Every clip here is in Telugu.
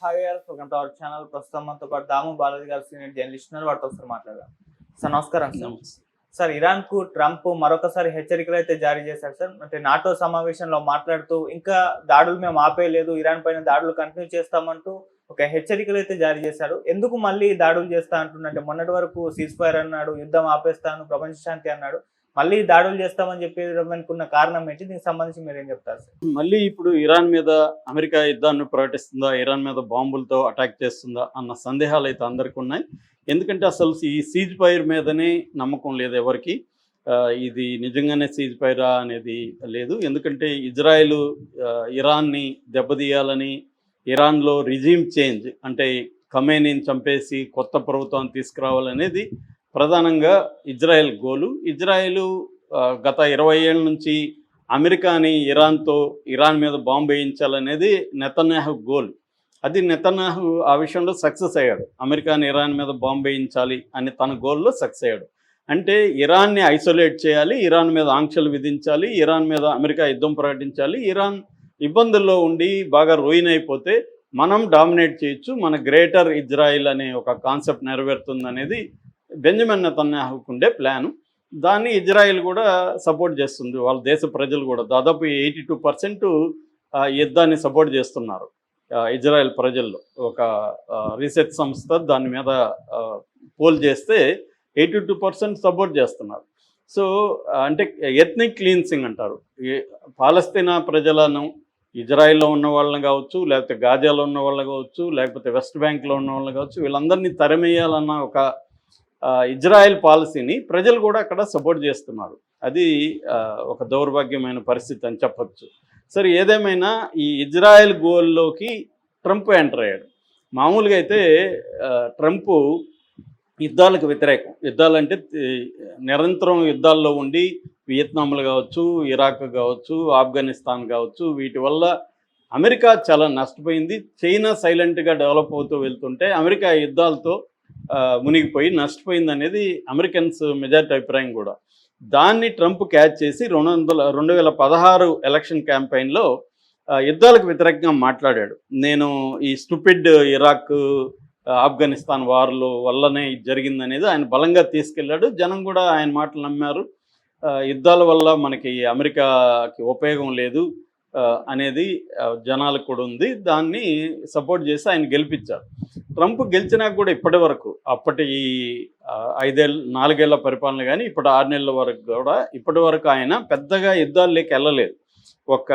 హాయ్ గారు, వెల్కమ్ టు అవర్ ఛానల్. ప్రస్తుతం మనతో పాటు దాము బాలాజీ గారు సీనియర్ జర్నలిస్ట్ ఉన్నారు. వారితో ఒకసారి మాట్లాడదాం. సార్ నమస్కారం సార్. నమస్తే. సార్, ఇరాన్ కు ట్రంప్ మరొకసారి హెచ్చరికలు అయితే జారీ చేశారు సార్. అంటే నాటో సమావేశంలో మాట్లాడుతూ ఇంకా దాడులు మేము ఆపేయలేదు, ఇరాన్ పైన దాడులు కంటిన్యూ చేస్తామంటూ ఒక హెచ్చరికలు అయితే జారీ చేశాడు. ఎందుకు మళ్ళీ దాడులు చేస్తా అంటున్నట్టే? మొన్నటి వరకు సీజ్ ఫైర్ అన్నాడు, యుద్ధం ఆపేస్తాను, ప్రపంచ శాంతి అన్నాడు. మళ్ళీ దాడులు చేస్తామని చెప్పేదానికి కారణం ఏంటి? దీనికి సంబంధించి మీరు ఏం చెప్తారు సార్? మళ్ళీ ఇప్పుడు ఇరాన్ మీద అమెరికా యుద్ధాన్ని ప్రకటిస్తుందా, ఇరాన్ మీద బాంబులతో అటాక్ చేస్తుందా అన్న సందేహాలు అయితే అందరికీ ఉన్నాయి. ఎందుకంటే అసలు ఈ సీజ్ ఫైర్ మీదనే నమ్మకం లేదు ఎవరికి. ఇది నిజంగానే సీజ్ ఫైరా అనేది లేదు. ఎందుకంటే ఇజ్రాయెల్ ఇరాన్ని దెబ్బతీయాలని, ఇరాన్లో రిజీమ్ చేంజ్ అంటే ఖమేనీని చంపేసి కొత్త ప్రభుత్వాన్ని తీసుకురావాలనేది ప్రధానంగా ఇజ్రాయెల్ గోలు. ఇజ్రాయెల్ గత 20 ఏళ్ళ నుంచి అమెరికాని ఇరాన్ మీద బాంబు వేయించాలనేది నెతన్యాహు గోల్. అది నెతన్యాహు ఆ విషయంలో సక్సెస్ అయ్యాడు. అమెరికాని ఇరాన్ మీద బాంబు వేయించాలి అని తన గోల్లో సక్సెస్ అయ్యాడు. అంటే ఇరాన్ని ఐసోలేట్ చేయాలి, ఇరాన్ మీద ఆంక్షలు విధించాలి, ఇరాన్ మీద అమెరికా యుద్ధం ప్రకటించాలి. ఇరాన్ ఇబ్బందుల్లో ఉండి బాగా రూయిన్ అయిపోతే మనం డామినేట్ చేయొచ్చు, మన గ్రేటర్ ఇజ్రాయిల్ అనే ఒక కాన్సెప్ట్ నెరవేరుతుంది అనేది బెంజమిన్ నెతన్యాహుకు ఉండే ప్లాను. దాన్ని ఇజ్రాయెల్ కూడా సపోర్ట్ చేస్తుంది. వాళ్ళ దేశ ప్రజలు కూడా దాదాపు 82% యుద్ధాన్ని సపోర్ట్ చేస్తున్నారు ఇజ్రాయెల్ ప్రజల్లో. ఒక రీసెర్చ్ సంస్థ దాని మీద పోల్ చేస్తే 82% సపోర్ట్ చేస్తున్నారు. సో అంటే ఎథ్నిక్ క్లీన్సింగ్ అంటారు. పాలస్తీనా ప్రజలను, ఇజ్రాయెల్లో ఉన్న వాళ్ళని కావచ్చు, లేకపోతే గాజాలో ఉన్న వాళ్ళని కావచ్చు, లేకపోతే వెస్ట్ బ్యాంక్లో ఉన్న వాళ్ళని కావచ్చు, వీళ్ళందరినీ తరిమేయాలన్న ఒక ఇజ్రాయెల్ పాలసీని ప్రజలు కూడా అక్కడ సపోర్ట్ చేస్తున్నారు. అది ఒక దౌర్భాగ్యమైన పరిస్థితి అని చెప్పచ్చు. సరే, ఏదేమైనా ఈ ఇజ్రాయెల్ గోల్లోకి ట్రంప్ ఎంటర్ అయ్యాడు. మామూలుగా అయితే ట్రంప్ యుద్ధాలకు వ్యతిరేకం. యుద్ధాలంటే నిరంతరం యుద్ధాల్లో ఉండి వియత్నాంలు కావచ్చు, ఇరాక్ కావచ్చు, ఆఫ్ఘనిస్తాన్ కావచ్చు, వీటి వల్ల అమెరికా చాలా నష్టపోయింది. చైనా సైలెంట్గా డెవలప్ అవుతూ వెళ్తుంటే అమెరికా యుద్ధాలతో మునిగిపోయి నష్టపోయింది అనేది అమెరికన్స్ మెజారిటీ అభిప్రాయం కూడా. దాన్ని ట్రంప్ క్యాచ్ చేసి 2016 ఎలక్షన్ క్యాంపెయిన్లో యుద్ధాలకు వ్యతిరేకంగా మాట్లాడాడు. నేను ఈ స్టూపిడ్ ఇరాక్, ఆఫ్ఘనిస్తాన్ వార్లు వల్లనే జరిగిందనేది ఆయన బలంగా తీసుకెళ్ళాడు. జనం కూడా ఆయన మాటలు నమ్మారు. యుద్ధాల వల్ల మనకి అమెరికాకి ఉపయోగం లేదు అనేది జనాలకు కూడా ఉంది. దాన్ని సపోర్ట్ చేసి ఆయన గెలిపించారు. ట్రంప్ గెలిచినాక కూడా ఇప్పటి వరకు, అప్పటి 4 ఏళ్ల పరిపాలన కానీ ఇప్పుడు 6 నెలల వరకు కూడా ఇప్పటి వరకు ఆయన పెద్దగా యుద్ధాల్లోకి వెళ్ళలేదు. ఒక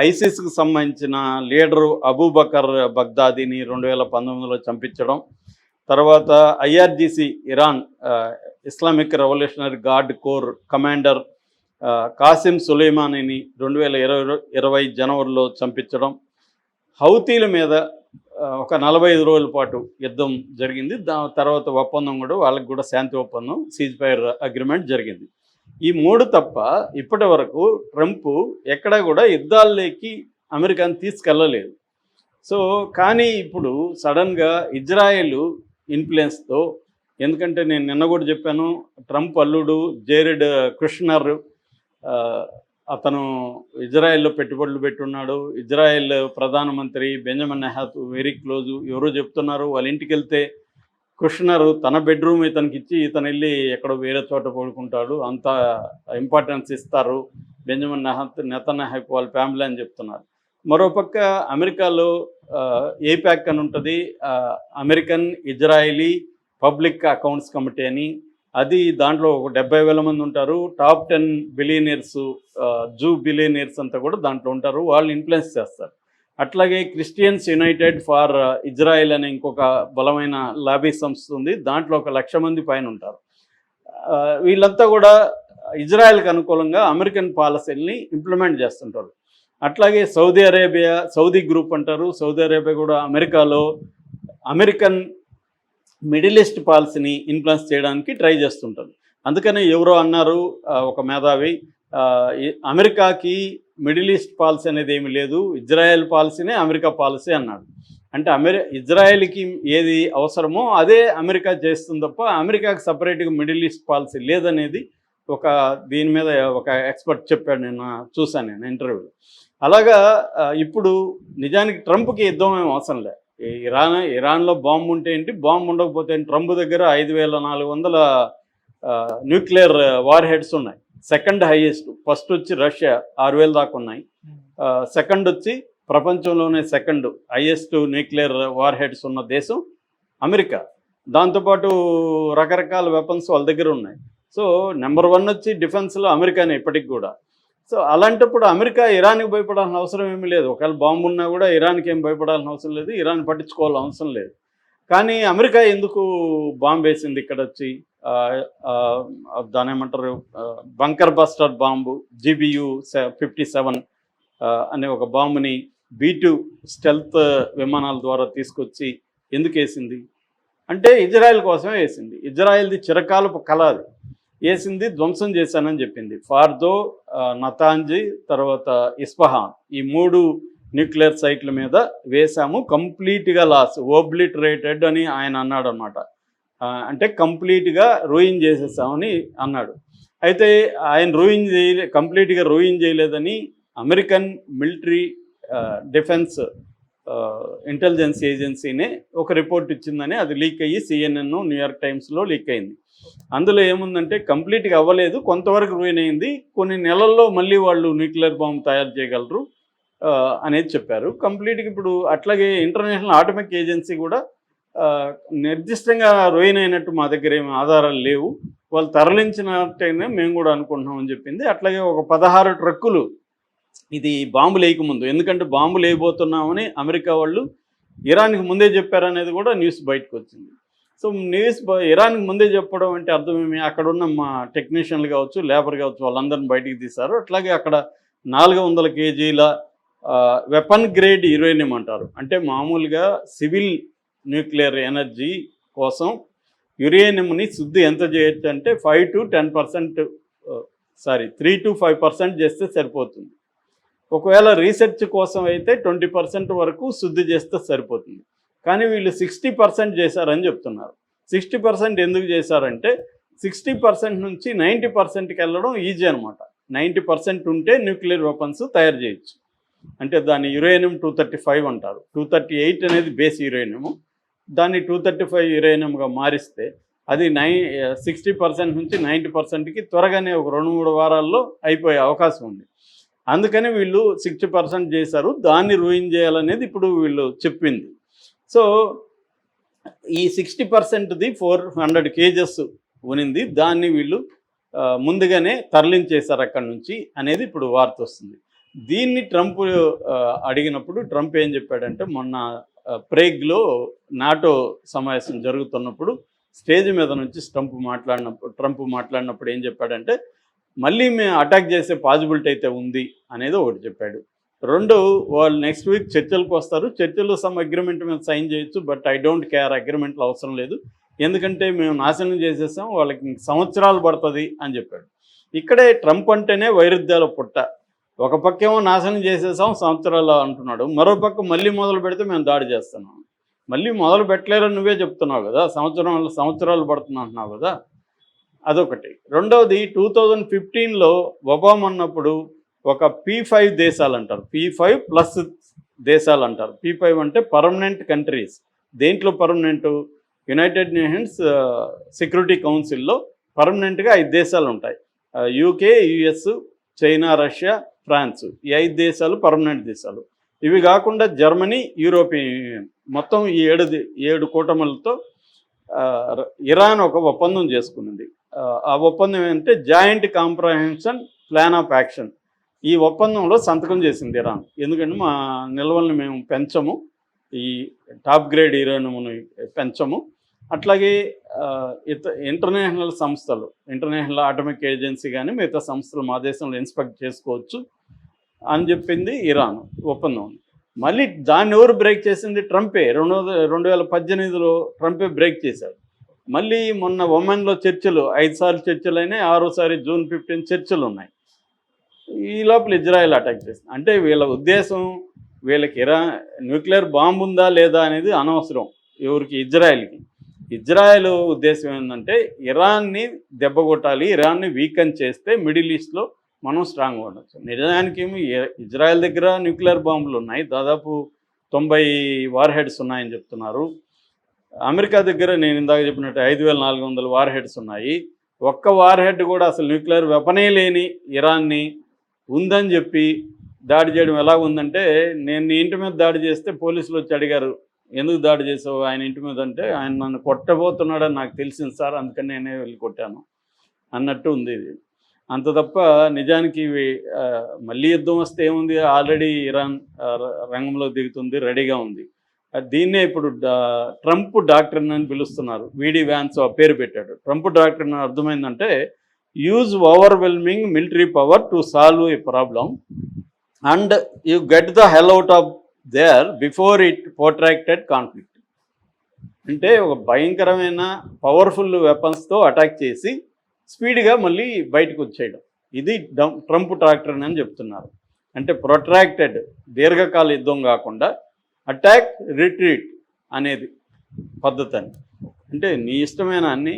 ఐసిస్కి సంబంధించిన లీడరు అబూబకర్ బగ్దాదీని 2019లో చంపించడం, తర్వాత IRGC Iran Islamic revolutionary guard corps commander Qasem సులేమానీని 2020 జనవరిలో చంపించడం, హౌతీల మీద ఒక 45 రోజుల పాటు యుద్ధం జరిగింది. తర్వాత ఒప్పందం కూడా, వాళ్ళకి కూడా శాంతి ఒప్పందం, సీజ్ ఫైర్ అగ్రిమెంట్ జరిగింది. ఈ 3 తప్ప ఇప్పటి వరకు ట్రంప్ ఎక్కడా కూడా యుద్ధాల్లోకి అమెరికాని తీసుకెళ్ళలేదు. సో కానీ ఇప్పుడు సడన్గా ఇజ్రాయెల్ ఇన్ఫ్లుయెన్స్తో, ఎందుకంటే నేను నిన్న కూడా చెప్పాను, ట్రంప్ అల్లుడు జేరెడ్ కుష్నర్ అతను ఇజ్రాయెల్లో పెట్టుబడులు పెట్టున్నాడు. ఇజ్రాయెల్ ప్రధానమంత్రి బెంజమిన్ నెతన్యాహు వెరీ క్లోజు. ఎవరో చెప్తున్నారు వాళ్ళ ఇంటికి వెళ్తే కుష్నర్ తన బెడ్రూమ్ ఇతనికి ఇచ్చి ఇతను వెళ్ళి ఎక్కడో వేరే చోట పడుకుంటాడు, అంత ఇంపార్టెన్స్ ఇస్తారు బెంజమిన్ నెతన్యాహుకు వాళ్ళ ఫ్యామిలీ అని చెప్తున్నారు. మరోపక్క అమెరికాలో ఏపాక్ అని ఉంటుంది, American Israeli public accounts committee అని. అది దాంట్లో ఒక 70,000 మంది ఉంటారు. టాప్ 10 బిలియనీర్స్, జూ బిలియనీర్స్ అంతా కూడా దాంట్లో ఉంటారు. వాళ్ళు ఇన్ఫ్లుయెన్స్ చేస్తారు. అట్లాగే క్రిస్టియన్స్ యునైటెడ్ ఫర్ ఇజ్రాయెల్ అనే ఇంకొక బలమైన లాబీ సంస్థ ఉంది. దాంట్లో 1,00,000 మంది పైన ఉంటారు. వీళ్ళంతా కూడా ఇజ్రాయెల్కి అనుకూలంగా అమెరికన్ పాలసీల్ని ఇంప్లిమెంట్ చేస్తుంటారు. అట్లాగే సౌదీ గ్రూప్ అంటారు. సౌదీ అరేబియా కూడా అమెరికాలో అమెరికన్ మిడిల్ ఈస్ట్ పాలసీని ఇన్ఫ్లుయెన్స్ చేయడానికి ట్రై చేస్తుంటారు. అందుకనే ఎవరో అన్నారు, ఒక మేధావి, అమెరికాకి మిడిల్ ఈస్ట్ పాలసీ అనేది ఏమీ లేదు, ఇజ్రాయెల్ పాలసీనే అమెరికా పాలసీ అన్నాడు. అంటే ఇజ్రాయెల్కి ఏది అవసరమో అదే అమెరికా చేస్తుంది తప్ప అమెరికాకి సపరేట్గా మిడిల్ ఈస్ట్ పాలసీ లేదనేది దీని మీద ఒక ఎక్స్పర్ట్ చెప్పాడు. చూశాను నేను ఇంటర్వ్యూలో. అలాగా ఇప్పుడు నిజానికి ట్రంప్కి యుద్ధం ఏం అవసరం లేదు. ఇరాన్లో బాంబు ఉంటే ఏంటి, బాంబు ఉండకపోతే ఏంటి? ట్రంప్ దగ్గర 5400 న్యూక్లియర్ వార్ హెడ్స్ ఉన్నాయి. Second highest. ఫస్ట్ వచ్చి రష్యా 6000 దాకా ఉన్నాయి. సెకండ్ వచ్చి ప్రపంచంలోనే second highest nuclear war heads ఉన్న దేశం అమెరికా. దాంతోపాటు రకరకాల వెపన్స్ వాళ్ళ దగ్గర ఉన్నాయి. సో నెంబర్ 1 వచ్చి డిఫెన్స్లో అమెరికానే ఇప్పటికి కూడా. సో అలాంటప్పుడు అమెరికా ఇరాన్కి భయపడాల్సిన అవసరం ఏమీ లేదు. ఒకవేళ బాంబు ఉన్నా కూడా ఇరాన్కి ఏం భయపడాల్సిన అవసరం లేదు, ఇరాన్ పట్టించుకోవాల్సిన అవసరం లేదు. కానీ అమెరికా ఎందుకు బాంబు వేసింది ఇక్కడ వచ్చి? దాని ఏమంటారు, బంకర్ బస్టర్ బాంబు GBU 57 అనే ఒక బాంబుని B-2 స్టెల్త్ విమానాల ద్వారా తీసుకొచ్చి ఎందుకు వేసింది అంటే ఇజ్రాయెల్ కోసమే వేసింది. ఇజ్రాయెల్ది చిరకాలపు కళ అది. వేసింది, ధ్వంసం చేశానని చెప్పింది. ఫార్దో, నతాంజీ, తర్వాత ఇస్ఫహాన్, ఈ 3 న్యూక్లియర్ సైట్ల మీద వేశాము, కంప్లీట్గా లాస్, ఓబ్లిటరేటెడ్ అని ఆయన అన్నాడు అనమాట. అంటే కంప్లీట్గా రూయిన్ చేసేసామని అన్నాడు. అయితే ఆయన కంప్లీట్గా రూయిన్ చేయలేదని అమెరికన్ మిలిటరీ డిఫెన్స్ ఇంటెలిజెన్స్ ఏజెన్సీనే ఒక రిపోర్ట్ ఇచ్చిందని, అది లీక్ అయ్యి CNN, న్యూయార్క్ టైమ్స్లో లీక్ అయింది. అందులో ఏముందంటే కంప్లీట్గా అవ్వలేదు, కొంతవరకు రూయిన్ అయింది, కొన్ని నెలల్లో మళ్ళీ వాళ్ళు న్యూక్లియర్ బాంబు తయారు చేయగలరు అనేది చెప్పారు. కంప్లీట్గా ఇప్పుడు అట్లాగే ఇంటర్నేషనల్ ఆటమిక్ ఏజెన్సీ కూడా నిర్దిష్టంగా రూయిన్ అయినట్టు మా దగ్గర ఏమి ఆధారాలు లేవు, వాళ్ళు తరలించినట్టయినా మేము కూడా అనుకుంటున్నామని చెప్పింది. అట్లాగే ఒక 16 ట్రక్కులు ఇది బాంబు లేకముందు, ఎందుకంటే బాంబు లేకపోతున్నామని అమెరికా వాళ్ళు ఇరాన్కి ముందే చెప్పారనేది కూడా న్యూస్ బయటకు వచ్చింది. సో ఇరాన్కి ముందే చెప్పడం అంటే అర్థమేమి? అక్కడ ఉన్న మా టెక్నీషియన్లు కావచ్చు, లేబర్ కావచ్చు, వాళ్ళందరిని బయటికి తీశారు. అట్లాగే అక్కడ 400 kgల వెపన్ గ్రేడ్ యురేనియం అంటారు. అంటే మామూలుగా సివిల్ న్యూక్లియర్ ఎనర్జీ కోసం యురేనియంని శుద్ధి ఎంత చేయొచ్చు అంటే 3 to 5% చేస్తే సరిపోతుంది. ఒకవేళ రీసెర్చ్ కోసం అయితే 20% వరకు శుద్ధి చేస్తే సరిపోతుంది. కానీ వీళ్ళు 60% చేశారని చెప్తున్నారు. 60% ఎందుకు చేశారంటే 60% నుంచి 90%కి వెళ్ళడం ఈజీ అనమాట. 90% ఉంటే న్యూక్లియర్ వెపన్స్ తయారు చేయొచ్చు. అంటే దాన్ని యురేనియం 235 అంటారు. 238 అనేది బేస్ యురేనియము, దాన్ని 235 యురేనియంగా మారిస్తే అది 60% నుంచి 90%కి త్వరగానే ఒక 2-3 వారాల్లో అయిపోయే అవకాశం ఉంది. అందుకని వీళ్ళు 60% చేశారు, దాన్ని రూయిన్ చేయాలనేది ఇప్పుడు వీళ్ళు చెప్పింది. సో ఈ 60%ది 400 kgs ఉనింది, దాన్ని వీళ్ళు ముందుగానే తరలించేశారు అక్కడి నుంచి అనేది ఇప్పుడు వార్త వస్తుంది. దీన్ని ట్రంప్ అడిగినప్పుడు ట్రంప్ ఏం చెప్పాడంటే, మొన్న ప్రేగ్లో నాటో సమావేశం జరుగుతున్నప్పుడు స్టేజ్ మీద నుంచి ట్రంప్ మాట్లాడినప్పుడు ఏం చెప్పాడంటే, మళ్ళీ మేము అటాక్ చేసే పాజిబిలిటీ అయితే ఉంది అనేది ఒకటి చెప్పాడు. 2, వాళ్ళు నెక్స్ట్ వీక్ చర్చలకు వస్తారు, చర్చల్లో సమ్ అగ్రిమెంట్ మీద సైన్ చేయొచ్చు, బట్ ఐ డోంట్ కేర్, అగ్రిమెంట్లు అవసరం లేదు, ఎందుకంటే మేము నాశనం చేసేసాం, వాళ్ళకి సంవత్సరాలు పడుతుంది అని చెప్పాడు. ఇక్కడే ట్రంప్ అంటేనే వైరుధ్యాల పుట్ట. ఒక పక్కేమో నాశనం చేసేసాం సంవత్సరాలు అంటున్నాడు, మరో పక్క మళ్ళీ మొదలు పెడితే మేము దాడి చేస్తున్నాం. మళ్ళీ మొదలు పెట్టలేరని నువ్వే చెప్తున్నావు కదా, సంవత్సరాలు పడుతున్నా అంటున్నావు కదా, అదొకటి. రెండవది 2015లో ఒబామా ఉన్నప్పుడు ఒక P5 దేశాలు అంటారు, P5+ దేశాలు అంటారు. P5 అంటే పర్మనెంట్ కంట్రీస్. దేంట్లో పర్మనెంట్? యునైటెడ్ నేషన్స్ సెక్యూరిటీ కౌన్సిల్లో పర్మనెంట్గా 5 దేశాలు ఉంటాయి. UK, US, China, Russia, France, ఈ 5 దేశాలు పర్మనెంట్ దేశాలు. ఇవి కాకుండా జర్మనీ, యూరోపియన్ యూనియన్, మొత్తం ఈ 7 కూటములతో ఇరాన్ ఒక ఒప్పందం చేసుకున్నది. ఆ ఒప్పందం ఏంటంటే joint comprehension plan of action. ఈ ఒప్పందంలో సంతకం చేసింది ఇరాన్. ఎందుకంటే మా నిల్వల్ని మేము పెంచము, ఈ టాప్ గ్రేడ్ యురేనియంను పెంచము, అట్లాగే ఇంటర్నేషనల్ సంస్థలు, ఇంటర్నేషనల్ ఆటమిక్ ఏజెన్సీ కానీ మిగతా సంస్థలు మా దేశంలో ఇన్స్పెక్ట్ చేసుకోవచ్చు అని చెప్పింది ఇరాన్ ఒప్పందం. మళ్ళీ దాన్ని ఎవరు బ్రేక్ చేసింది? ట్రంపే. 2018లో ట్రంపే బ్రేక్ చేశాడు. మళ్ళీ మొన్న ఒమన్లో చర్చలు 5 సార్లు చర్చలు అయినాయి, 6వ జూన్ 15 చర్చలు ఉన్నాయి. ఈ లోపల ఇజ్రాయెల్ అటాక్ చేసింది. అంటే వీళ్ళ ఉద్దేశం, వీళ్ళకి న్యూక్లియర్ బాంబు ఉందా లేదా అనేది అనవసరం ఎవరికి? ఇజ్రాయెల్కి. ఇజ్రాయెల్ ఉద్దేశం ఏంటంటే ఇరాన్ని దెబ్బ కొట్టాలి, ఇరాన్ని వీకెన్ చేస్తే మిడిల్ ఈస్ట్లో మనం స్ట్రాంగ్గా ఉండొచ్చు. నిజానికి ఇజ్రాయెల్ దగ్గర న్యూక్లియర్ బాంబులు ఉన్నాయి, దాదాపు 90 వార్ హెడ్స్ ఉన్నాయని చెప్తున్నారు. అమెరికా దగ్గర నేను ఇందాక చెప్పినట్టు 5400 వార్ హెడ్స్ ఉన్నాయి. ఒక్క వార్ హెడ్ కూడా అసలు న్యూక్లియర్ వెపనే లేని ఇరాన్ని ఉందని చెప్పి దాడి చేయడం ఎలా ఉందంటే, నేను నీ ఇంటి మీద దాడి చేస్తే పోలీసులు వచ్చి అడిగారు, ఎందుకు దాడి చేసావు ఆయన ఇంటి మీద అంటే, ఆయన నన్ను కొట్టబోతున్నాడని నాకు తెలిసింది సార్, అందుకని నేనే వెళ్ళి కొట్టాను అన్నట్టు ఉంది ఇది. అంత తప్ప నిజానికి ఇవి మళ్ళీ యుద్ధం వస్తే ఏముంది, ఆల్రెడీ ఇరాన్ రంగంలో దిగుతుంది, రెడీగా ఉంది. దీన్నే ఇప్పుడు ట్రంప్ డాక్ట్రిన్ అని పిలుస్తున్నారు. వీడి వ్యాన్స్ ఆ పేరు పెట్టాడు. ట్రంప్ డాక్ట్రిన్ అర్థమైందంటే, use overwhelming military power to solve A problem and you get the hell out of their before it protracted conflict. అంటే ఒక భయంకరమైన పవర్ఫుల్ వెపన్స్తో అటాక్ చేసి స్పీడ్గా మళ్ళీ బయటకు వచ్చేయడం, ఇది ట్రంప్ డాక్ట్రిన్ అని చెప్తున్నారు. అంటే ప్రొట్రాక్టెడ్ దీర్ఘకాల యుద్ధం కాకుండా అటాక్ రిట్రీట్ అనేది పద్ధతి అని. అంటే నీ ఇష్టమైన అన్ని